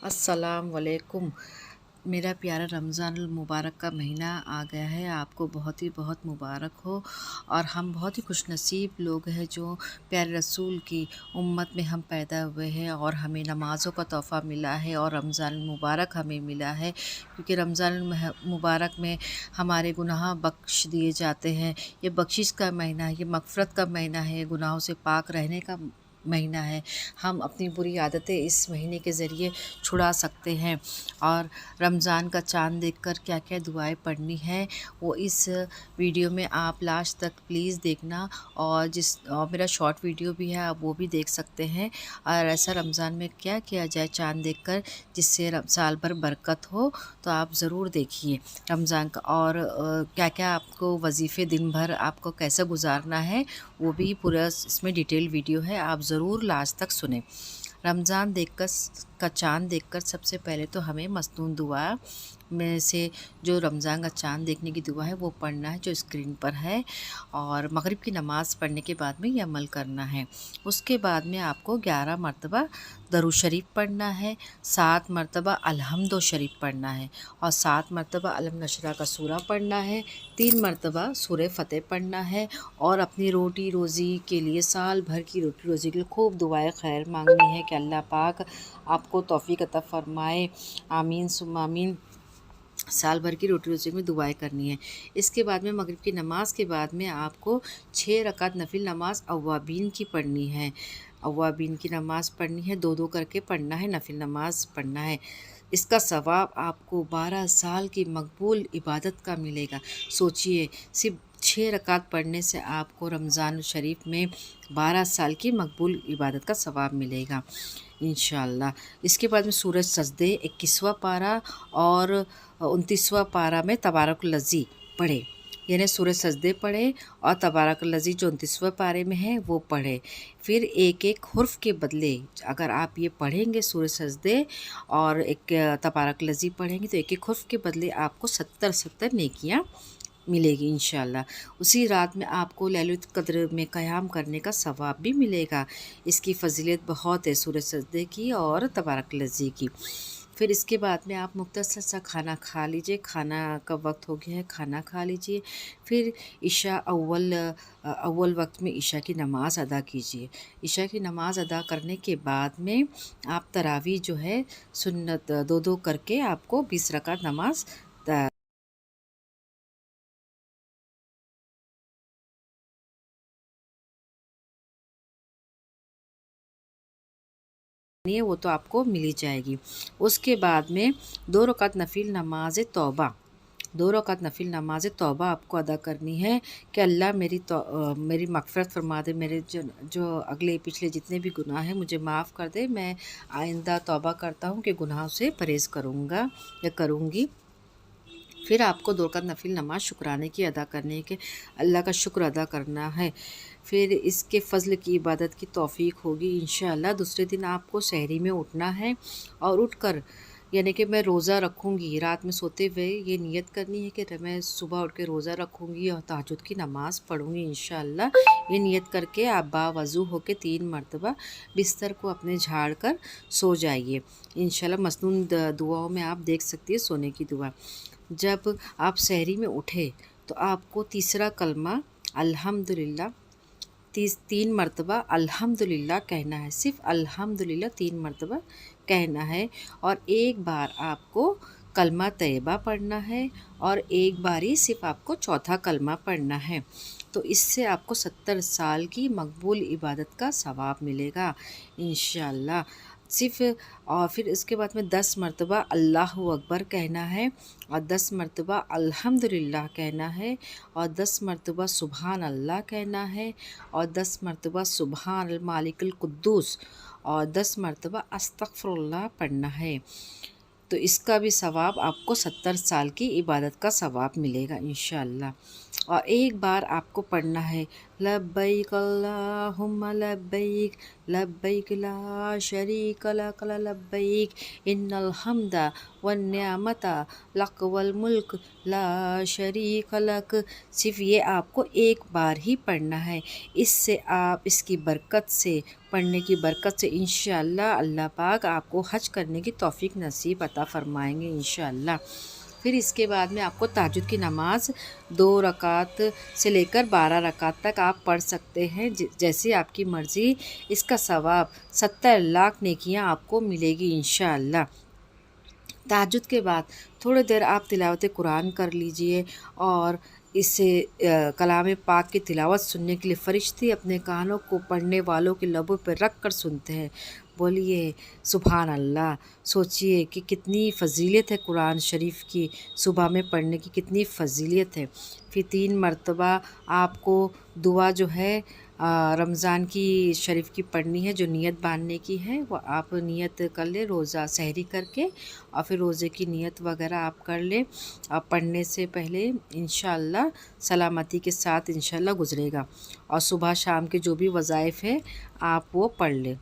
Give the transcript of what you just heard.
अस्सलाम वालेकुम। मेरा प्यारा रमज़ान मुबारक का महीना आ गया है। आपको बहुत ही बहुत मुबारक हो। और हम बहुत ही खुशनसीब लोग हैं जो प्यारे रसूल की उम्मत में हम पैदा हुए हैं और हमें नमाज़ों का तोहफ़ा मिला है और रमज़ान मुबारक हमें मिला है, क्योंकि रमज़ान मुबारक में हमारे गुनाह बख्श दिए जाते हैं। ये बख्शिश का महीना है, ये मग़फ़िरत का महीना है, गुनाहों से पाक रहने का महीना है। हम अपनी बुरी आदतें इस महीने के ज़रिए छुड़ा सकते हैं। और रमज़ान का चाँद देखकर क्या क्या दुआएं पढ़नी है वो इस वीडियो में आप लास्ट तक प्लीज़ देखना। और मेरा शॉर्ट वीडियो भी है, आप वो भी देख सकते हैं। और ऐसा रमज़ान में क्या किया जाए चाँद देखकर जिससे साल भर बरकत हो, तो आप ज़रूर देखिए रमज़ान का। और क्या क्या आपको वजीफ़े दिन भर आपको कैसे गुजारना है वो भी पूरा इसमें डिटेल वीडियो है, आप ज़रूर लास्ट तक सुने। रमज़ान देखकर का चाँद देखकर सबसे पहले तो हमें मसनून दुआ में से जो रमज़ान का चाँद देखने की दुआ है वो पढ़ना है, जो स्क्रीन पर है। और मगरिब की नमाज़ पढ़ने के बाद में ये अमल करना है। उसके बाद में आपको 11 मरतबा दरूद शरीफ पढ़ना है, 7 मरतबा अलहम्दो शरीफ पढ़ना है, और 7 मरतबा अलम नशरा का सूरा पढ़ना है, 3 मरतबा सूरह फ़तेह पढ़ना है। और अपनी रोटी रोज़ी के लिए, साल भर की रोटी रोज़ी के लिए खूब दुआएं खैर मांगनी है कि अल्लाह पाक आपको तौफ़ीक अता फ़रमाए। आमीन सुम्मा आमीन। साल भर की रोटी रोज़ी में दुआएं करनी है। इसके बाद में मगरिब की नमाज़ के बाद में आपको 6 रकात नफिल नमाज अव्वाबीन की पढ़नी है। अव्वाबीन की नमाज़ पढ़नी है, 2-2 करके पढ़ना है, नफिल नमाज़ पढ़ना है। इसका सवाब आपको 12 साल की मकबूल इबादत का मिलेगा। सोचिए, सिर्फ 6 रकात पढ़ने से आपको रमज़ान शरीफ में 12 साल की मकबूल इबादत का सवाब मिलेगा इंशाअल्लाह। इसके बाद में सूरज सजदे 21वां पारा और 29वां पारा में तबारकल्लज़ी पढ़े, यानी सूरज सजदे पढ़े और तबारकल्लज़ी जो 29वें पारे में है वो पढ़े। फिर एक एक हुर्फ़ के बदले अगर आप ये पढ़ेंगे सूरज सजदे और एक तबारकल्लज़ी पढ़ेंगे तो एक एक हुर्फ़ के बदले आपको 70 नेकियां मिलेगी इंशाअल्लाह। उसी रात में आपको लैलतुल क़द्र में क़याम करने का सवाब भी मिलेगा। इसकी फ़जीलत बहुत है सूरज सजदे की और तबारकल्लज़ी की। फिर इसके बाद में आप मुख्तसर सा खाना खा लीजिए, खाना का वक्त हो गया है, खाना खा लीजिए। फिर इशा अव्वल वक्त में इशा की नमाज़ अदा कीजिए। इशा की नमाज़ अदा करने के बाद में आप तरावी जो है सुन्नत 2-2 करके आपको 20 रकात नमाज है, वो तो आपको मिल ही जाएगी। उसके बाद में 2 रकात नफिल नमाज तौबा, 2 रकात नफिल नमाज तौबा आपको अदा करनी है कि अल्लाह मेरी मग़फ़िरत फ़रमा दे, मेरे जो अगले पिछले जितने भी गुनाह हैं मुझे माफ़ कर दे। मैं आइंदा तौबा करता हूँ कि गुनाहों से परहेज़ करूँगा या करूँगी। फिर आपको 2 रकात नफिल नमाज शुक्राने की अदा करने के, अल्लाह का शुक्र अदा करना है। फिर इसके फ़ज़ल की इबादत की तौफ़ीक होगी इंशाअल्लाह। दूसरे दिन आपको सहरी में उठना है और उठकर यानी कि मैं रोज़ा रखूँगी, रात में सोते हुए ये नियत करनी है कि मैं सुबह उठ के रोज़ा रखूँगी और तहज्जुद की नमाज़ पढ़ूँगी इंशाअल्लाह। ये नियत करके आप बावज़ू होके 3 मरतबा बिस्तर को अपने झाड़ कर सो जाइए इंशाअल्लाह। मसनून दुआओं में आप देख सकती है सोने की दुआ। जब आप सहरी में उठे तो आपको तीसरा कलमा अल्हम्दुलिल्लाह 3 मरतबा अल्हम्दुलिल्लाह कहना है। सिर्फ़ अल्हम्दुलिल्लाह 3 मरतबा कहना है। और एक बार आपको कलमा तैयबा पढ़ना है और एक बार ही सिर्फ़ आपको चौथा कलमा पढ़ना है। तो इससे आपको 70 साल की मकबूल इबादत का सवाब मिलेगा इंशाअल्लाह। सिर्फ़ और फिर इसके बाद में 10 मरतबा अल्लाहु अकबर कहना है और 10 मरतबा अल्हम्दुलिल्लाह कहना है और 10 मरतबा सुबहान अल्लाह कहना है और 10 मरतबा सुबहान अल मालिकुल कुद्दूस और 10 मरतबा अस्तग़फ़िरुल्लाह पढ़ना है। तो इसका भी सवाब आपको 70 साल की इबादत का सवाब मिलेगा इंशाअल्लाह। اور ایک بار آپ کو پڑھنا ہے لبیک اللہم لبیک لبیک لا شریک لک لبیک ان الحمد والنعمت لک والملک لا شریک لک۔ صرف یہ آپ کو ایک بار ہی پڑھنا ہے۔ اس سے آپ اس کی برکت سے، پڑھنے کی برکت سے انشاءاللہ اللہ پاک آپ کو حج کرنے کی توفیق نصیب عطا فرمائیں گے انشاءاللہ۔ پھر اس کے بعد میں آپ کو تہجد کی نماز 2 رکعت سے لے کر 12 رکعت تک آپ پڑھ سکتے ہیں، جیسی آپ کی مرضی۔ اس کا ثواب 70 لاکھ نیکیاں آپ کو ملے گی انشاءاللہ۔ تہجد کے بعد تھوڑی دیر آپ تلاوت قرآن کر لیجئے، اور اس سے کلام پاک کی تلاوت سننے کے لیے فرشتے اپنے کانوں کو پڑھنے والوں کے لبوں پہ رکھ کر سنتے ہیں۔ بولیے سبحان اللہ۔ سوچئے کہ کتنی فضیلت ہے قرآن شریف کی، صبح میں پڑھنے کی کتنی فضیلت ہے۔ پھر 3 مرتبہ آپ کو دعا جو ہے رمضان کی شریف کی پڑھنی ہے، جو نیت باندھنے کی ہے وہ آپ نیت کر لیں روزہ سحری کر کے، اور پھر روزے کی نیت وغیرہ آپ کر لیں، اور پڑھنے سے پہلے انشاءاللہ سلامتی کے ساتھ انشاءاللہ گزرے گا۔ اور صبح شام کے جو بھی وظائف ہے آپ وہ پڑھ لیں۔